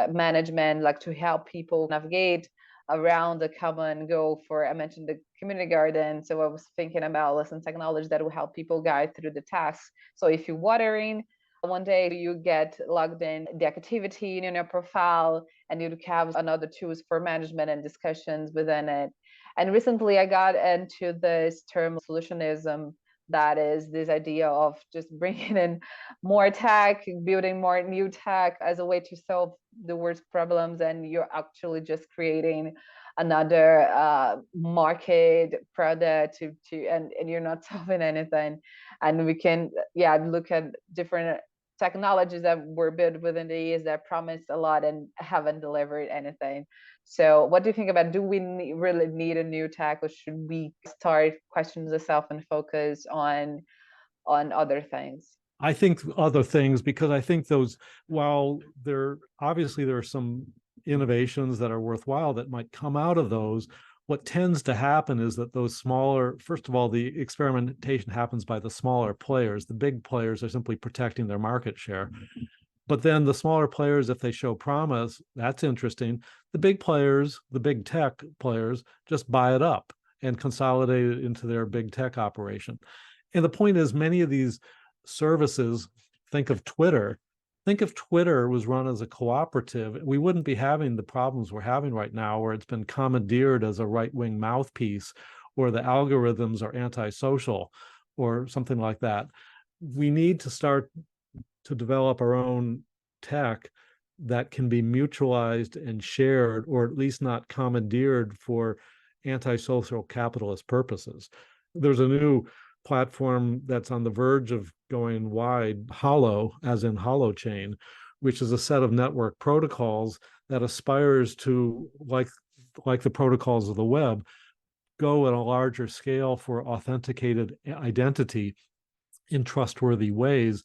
management, like to help people navigate around the common goal for, I mentioned the community garden. So I was thinking about some technology that will help people guide through the tasks. So if you're watering One day you get logged in the activity in your profile, and you have another tools for management and discussions within it. And recently I got into this term solutionism, that is this idea of just bringing in more tech, building more new tech as a way to solve the worst problems, and you're actually just creating another market product and you're not solving anything. And we can look at different technologies that were built within the years that promised a lot and haven't delivered anything. So what do you think about, do we really need a new tech, or should we start questioning ourselves and focus on other things? I think other things, because I think those, while there are some innovations that are worthwhile that might come out of those, what tends to happen is that those smaller, first of all, the experimentation happens by the smaller players. The big players are simply protecting their market share. But then the smaller players, if they show promise, that's interesting. The big players, the big tech players, just buy it up and consolidate it into their big tech operation. And the point is, many of these services, think of Twitter was run as a cooperative, we wouldn't be having the problems we're having right now, where it's been commandeered as a right-wing mouthpiece, or the algorithms are antisocial or something like that. We need to start to develop our own tech that can be mutualized and shared, or at least not commandeered for antisocial capitalist purposes. There's a new platform that's on the verge of going wide, Hollow, as in Holochain, which is a set of network protocols that aspires to, like the protocols of the web, go at a larger scale for authenticated identity in trustworthy ways,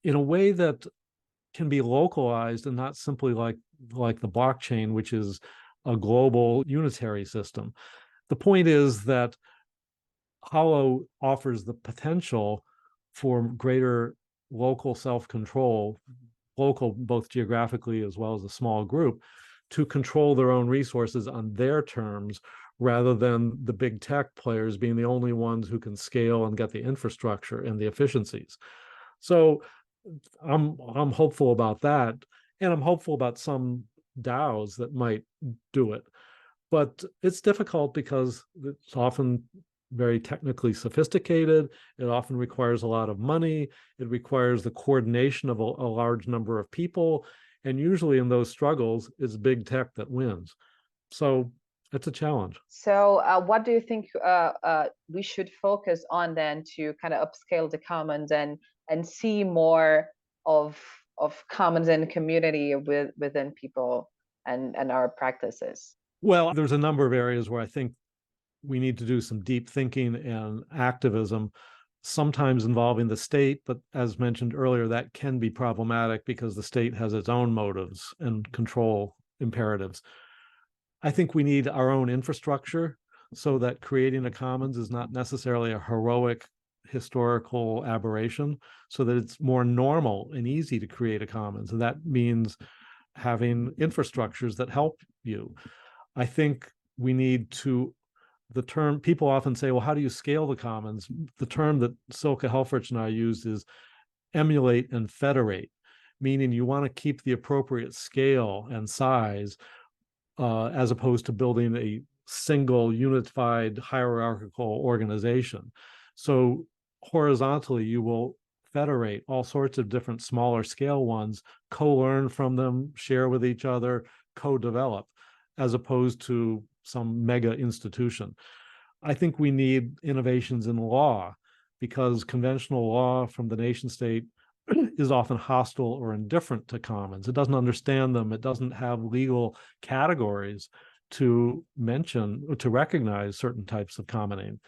in a way that can be localized and not simply like the blockchain, which is a global unitary system. The point is that Hollow offers the potential for greater local self-control, local both geographically as well as a small group, to control their own resources on their terms, rather than the big tech players being the only ones who can scale and get the infrastructure and the efficiencies. So I'm hopeful about that, and I'm hopeful about some DAOs that might do it. But it's difficult because it's often very technically sophisticated. It often requires a lot of money. It requires the coordination of a large number of people. And usually in those struggles, it's big tech that wins. So it's a challenge. So what do you think we should focus on then to kind of upscale the commons and see more of commons and community within people and our practices? Well, there's a number of areas where I think we need to do some deep thinking and activism, sometimes involving the state, but as mentioned earlier, that can be problematic because the state has its own motives and control imperatives. I think we need our own infrastructure, so that creating a commons is not necessarily a heroic historical aberration, so that it's more normal and easy to create a commons. And that means having infrastructures that help you. I think we need to, the term, people often say, well, how do you scale the commons? The term that Silke Helfrich and I use is emulate and federate, meaning you want to keep the appropriate scale and size, as opposed to building a single unified hierarchical organization. So horizontally, you will federate all sorts of different smaller scale ones, co-learn from them, share with each other, co-develop, as opposed to some mega institution. I think we need innovations in law, because conventional law from the nation state is often hostile or indifferent to commons. It doesn't understand them. It doesn't have legal categories to mention or to recognize certain types of commoning.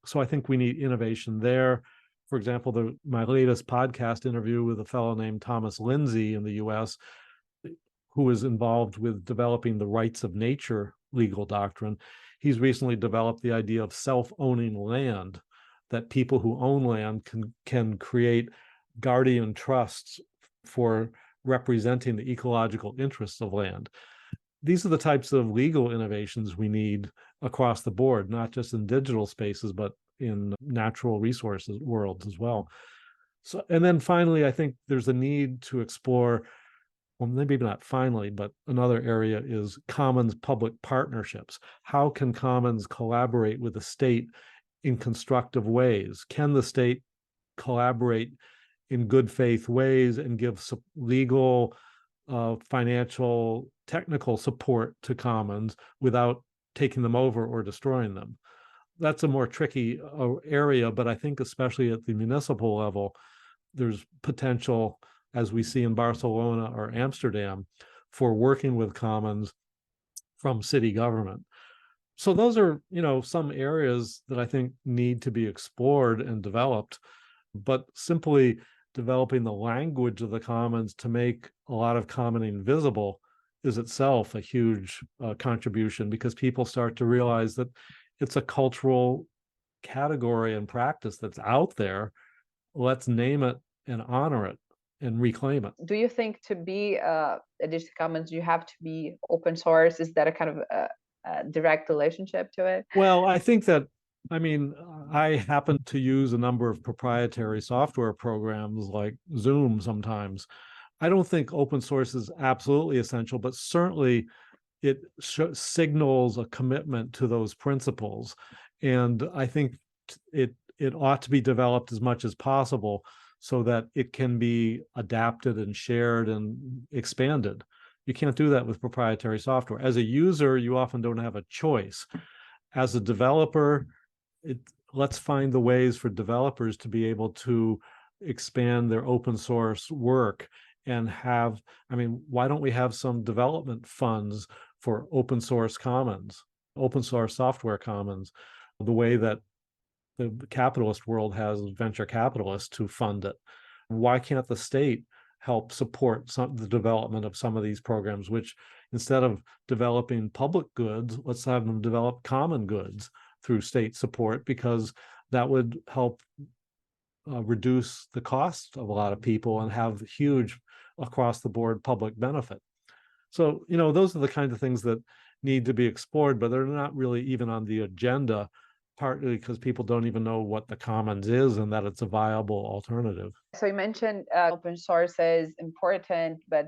So I think we need innovation there. For example, my latest podcast interview with a fellow named Thomas Lindsay in the US, who is involved with developing the rights of nature legal doctrine. He's recently developed the idea of self-owning land, that people who own land can create guardian trusts for representing the ecological interests of land. These are the types of legal innovations we need across the board, not just in digital spaces, but in natural resources worlds as well. So, and then finally, I think there's a need to explore, well, maybe not finally, but another area is commons public partnerships. How can commons collaborate with the state in constructive ways? Can the state collaborate in good faith ways and give legal, financial, technical support to commons without taking them over or destroying them? That's a more tricky area, but I think especially at the municipal level, there's potential, as we see in Barcelona or Amsterdam, for working with commons from city government. So those are, some areas that I think need to be explored and developed, but simply developing the language of the commons to make a lot of commoning visible is itself a huge contribution, because people start to realize that it's a cultural category and practice that's out there. Let's name it and honor it and reclaim it. Do you think to be a digital commons, you have to be open source? Is that a kind of a direct relationship to it? Well, I think that, I happen to use a number of proprietary software programs like Zoom sometimes. I don't think open source is absolutely essential, but certainly it signals a commitment to those principles. And I think it ought to be developed as much as possible so that it can be adapted and shared and expanded. You can't do that with proprietary software. As a user, you often don't have a choice. As a developer, let's find the ways for developers to be able to expand their open source work and have, why don't we have some development funds for open source commons, open source software commons, the way that the capitalist world has venture capitalists to fund it? Why can't the state help support the development of some of these programs, which instead of developing public goods, let's have them develop common goods through state support, because that would help reduce the cost of a lot of people and have huge across the board public benefit. So, those are the kinds of things that need to be explored, but they're not really even on the agenda, partly because people don't even know what the commons is and that it's a viable alternative. So you mentioned open source is important, but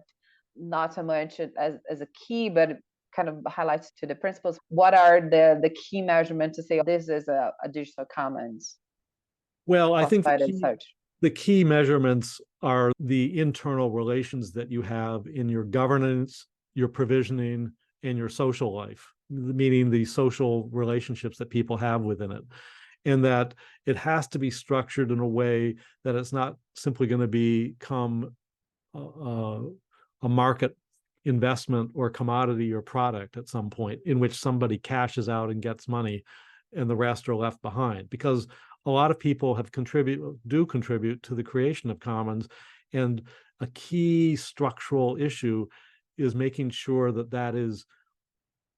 not so much as a key, but kind of highlights to the principles. What are the key measurements to say this is a digital commons? Well, I think the key measurements are the internal relations that you have in your governance, your provisioning, and your social life, meaning the social relationships that people have within it. And that it has to be structured in a way that it's not simply going to become a market investment or commodity or product at some point in which somebody cashes out and gets money and the rest are left behind. Because a lot of people do contribute to the creation of commons, and a key structural issue is making sure that that is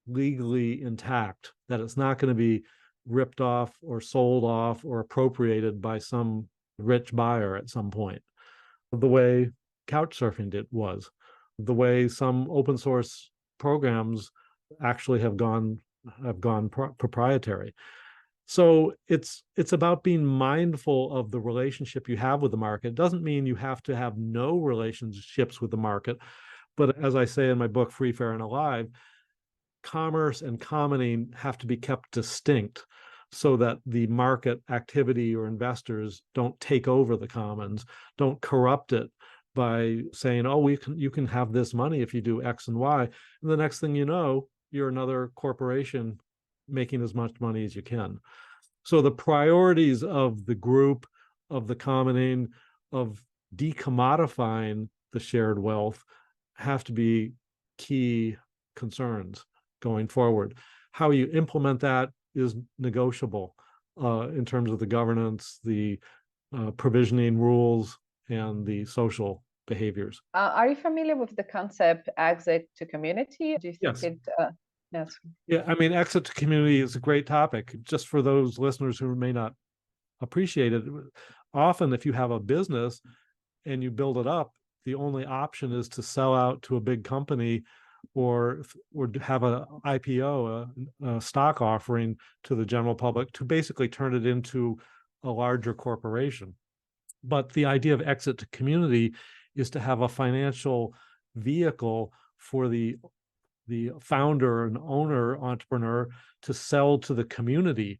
legally intact, that it's not going to be ripped off or sold off or appropriated by some rich buyer at some point, the way couch surfing was, the way some open source programs actually have gone proprietary. So it's about being mindful of the relationship you have with the market. It doesn't mean you have to have no relationships with the market, but as I say in my book, Free, Fair, and Alive, commerce and commoning have to be kept distinct so that the market activity or investors don't take over the commons, don't corrupt it by saying, oh, you can have this money if you do X and Y. And the next thing you know, you're another corporation making as much money as you can. So the priorities of the group, of the commoning, of decommodifying the shared wealth have to be key concerns going forward. How you implement that is negotiable in terms of the governance, the provisioning rules, and the social behaviors. Are you familiar with the concept exit to community? Do you think Yes. it? Yes. Yeah, exit to community is a great topic. Just for those listeners who may not appreciate it, often if you have a business and you build it up, the only option is to sell out to a big company or have an IPO, a stock offering to the general public to basically turn it into a larger corporation. But the idea of exit to community is to have a financial vehicle for the founder and owner entrepreneur to sell to the community,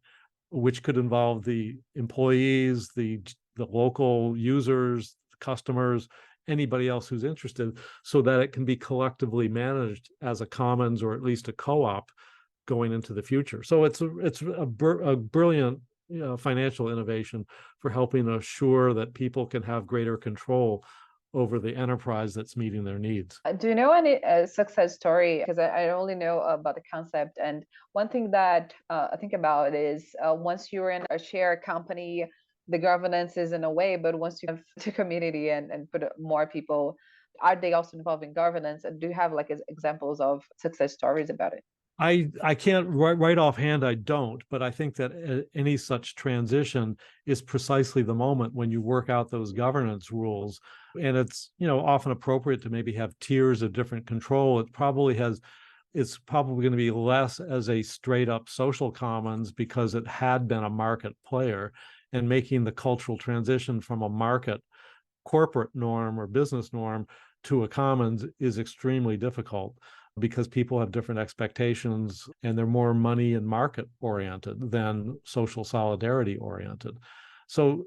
which could involve the employees, the local users, customers, anybody else who's interested, so that it can be collectively managed as a commons or at least a co-op going into the future. So it's a brilliant financial innovation for helping assure that people can have greater control over the enterprise that's meeting their needs. Do you know any success story? Because I only know about the concept. And one thing that I think about is once you're in a shared company, the governance is in a way, but once you have the community and put more people, are they also involved in governance? And do you have like examples of success stories about it? I can't right offhand, I don't, but I think that any such transition is precisely the moment when you work out those governance rules. And it's, often appropriate to maybe have tiers of different control. It's probably going to be less as a straight up social commons because it had been a market player, and making the cultural transition from a market corporate norm or business norm to a commons is extremely difficult, because people have different expectations and they're more money and market oriented than social solidarity oriented. So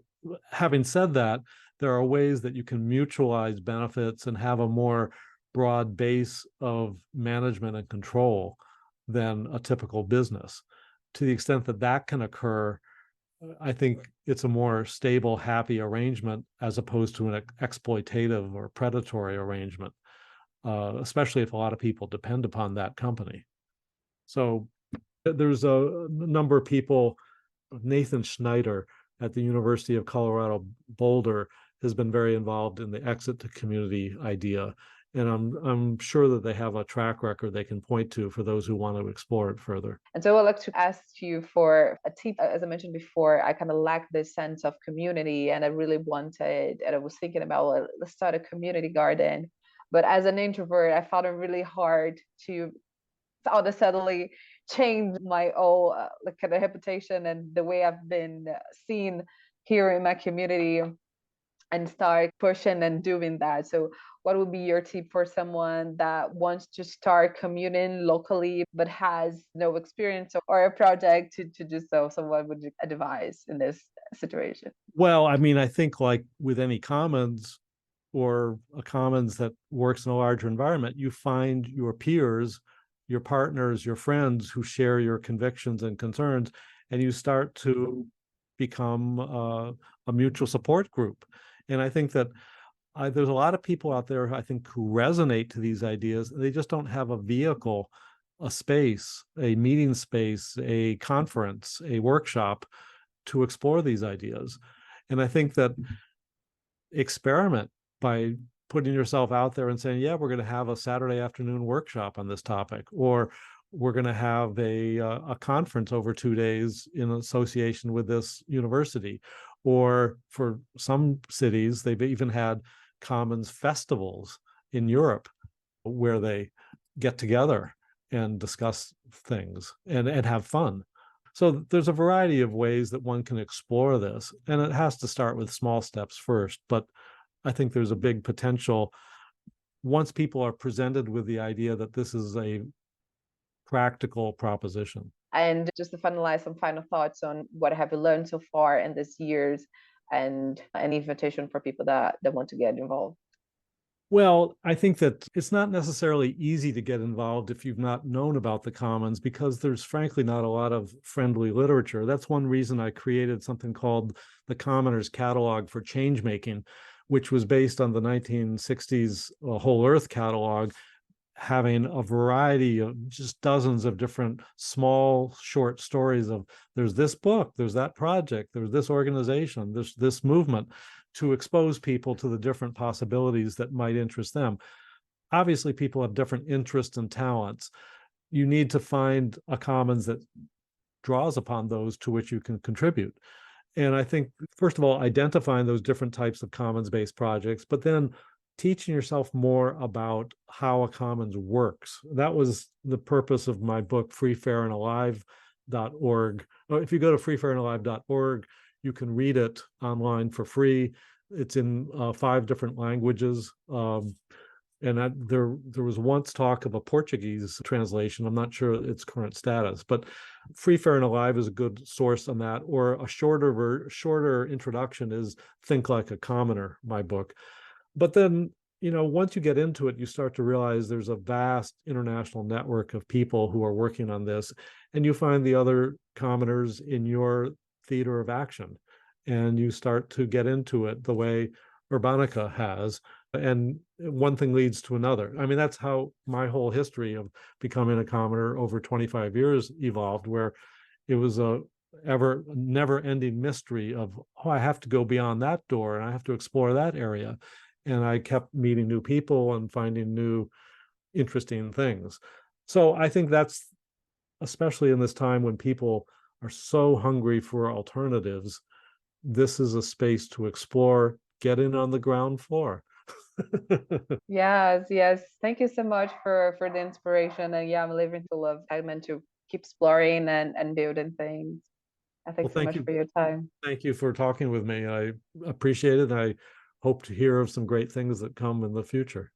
having said that, there are ways that you can mutualize benefits and have a more broad base of management and control than a typical business. To the extent that that can occur, I think it's a more stable, happy arrangement as opposed to an exploitative or predatory arrangement. Especially if a lot of people depend upon that company. So there's a number of people. Nathan Schneider at the University of Colorado Boulder has been very involved in the exit to community idea, and I'm sure that they have a track record they can point to for those who want to explore it further. And so I'd like to ask you for a tip. As I mentioned before, I kind of lack this sense of community, and I really wanted, and I was thinking about, well, let's start a community garden. But as an introvert, I found it really hard to suddenly change my own like kind of reputation and the way I've been seen here in my community, and start pushing and doing that. So what would be your tip for someone that wants to start commuting locally but has no experience or a project to do so? So what would you advise in this situation? Well, I mean, I think like with any commons or a commons that works in a larger environment, you find your peers, your partners, your friends who share your convictions and concerns, and you start to become a mutual support group. And I think that there's a lot of people out there, I think, who resonate to these ideas. They just don't have a vehicle, a space, a meeting space, a conference, a workshop to explore these ideas. And I think that experiment by putting yourself out there and saying, yeah, we're going to have a Saturday afternoon workshop on this topic, or we're going to have a conference over 2 days in association with this university. Or for some cities, they've even had commons festivals in Europe where they get together and discuss things and have fun. So there's a variety of ways that one can explore this, and it has to start with small steps first. But I think there's a big potential once people are presented with the idea that this is a practical proposition. And just to finalize, some final thoughts on what have you learned so far in this years, and an invitation for people that want to get involved. Well, I think that it's not necessarily easy to get involved if you've not known about the commons, because there's frankly not a lot of friendly literature. That's one reason I created something called the Commoners Catalog for Change Making, which was based on the 1960s Whole Earth Catalog, having a variety of just dozens of different small short stories of there's this book, there's that project, there's this organization, there's this movement, to expose people to the different possibilities that might interest them. Obviously, people have different interests and talents. You need to find a commons that draws upon those to which you can contribute. And I think, first of all, identifying those different types of commons-based projects, but then teaching yourself more about how a commons works. That was the purpose of my book, freefairandalive.org. If you go to freefairandalive.org, you can read it online for free. It's in 5 different languages. And there was once talk of a Portuguese translation. I'm not sure its current status, but Free, Fair, and Alive is a good source on that. Or a shorter introduction is Think Like a Commoner, my book. But then, once you get into it, you start to realize there's a vast international network of people who are working on this, and you find the other commoners in your theater of action, and you start to get into it the way Urbanica has, and one thing leads to another. I mean, that's how my whole history of becoming a commoner over 25 years evolved, where it was a ever never ending mystery of, oh, I have to go beyond that door and I have to explore that area. And I kept meeting new people and finding new interesting things. So I think that's, especially in this time when people are so hungry for alternatives, this is a space to explore, get in on the ground floor. Yes, yes. Thank you so much for the inspiration. And yeah, I'm living to love. I meant to keep exploring and building things. I Well, thank so thank much you. for your time. Thank you for talking with me. I appreciate it. I hope to hear of some great things that come in the future.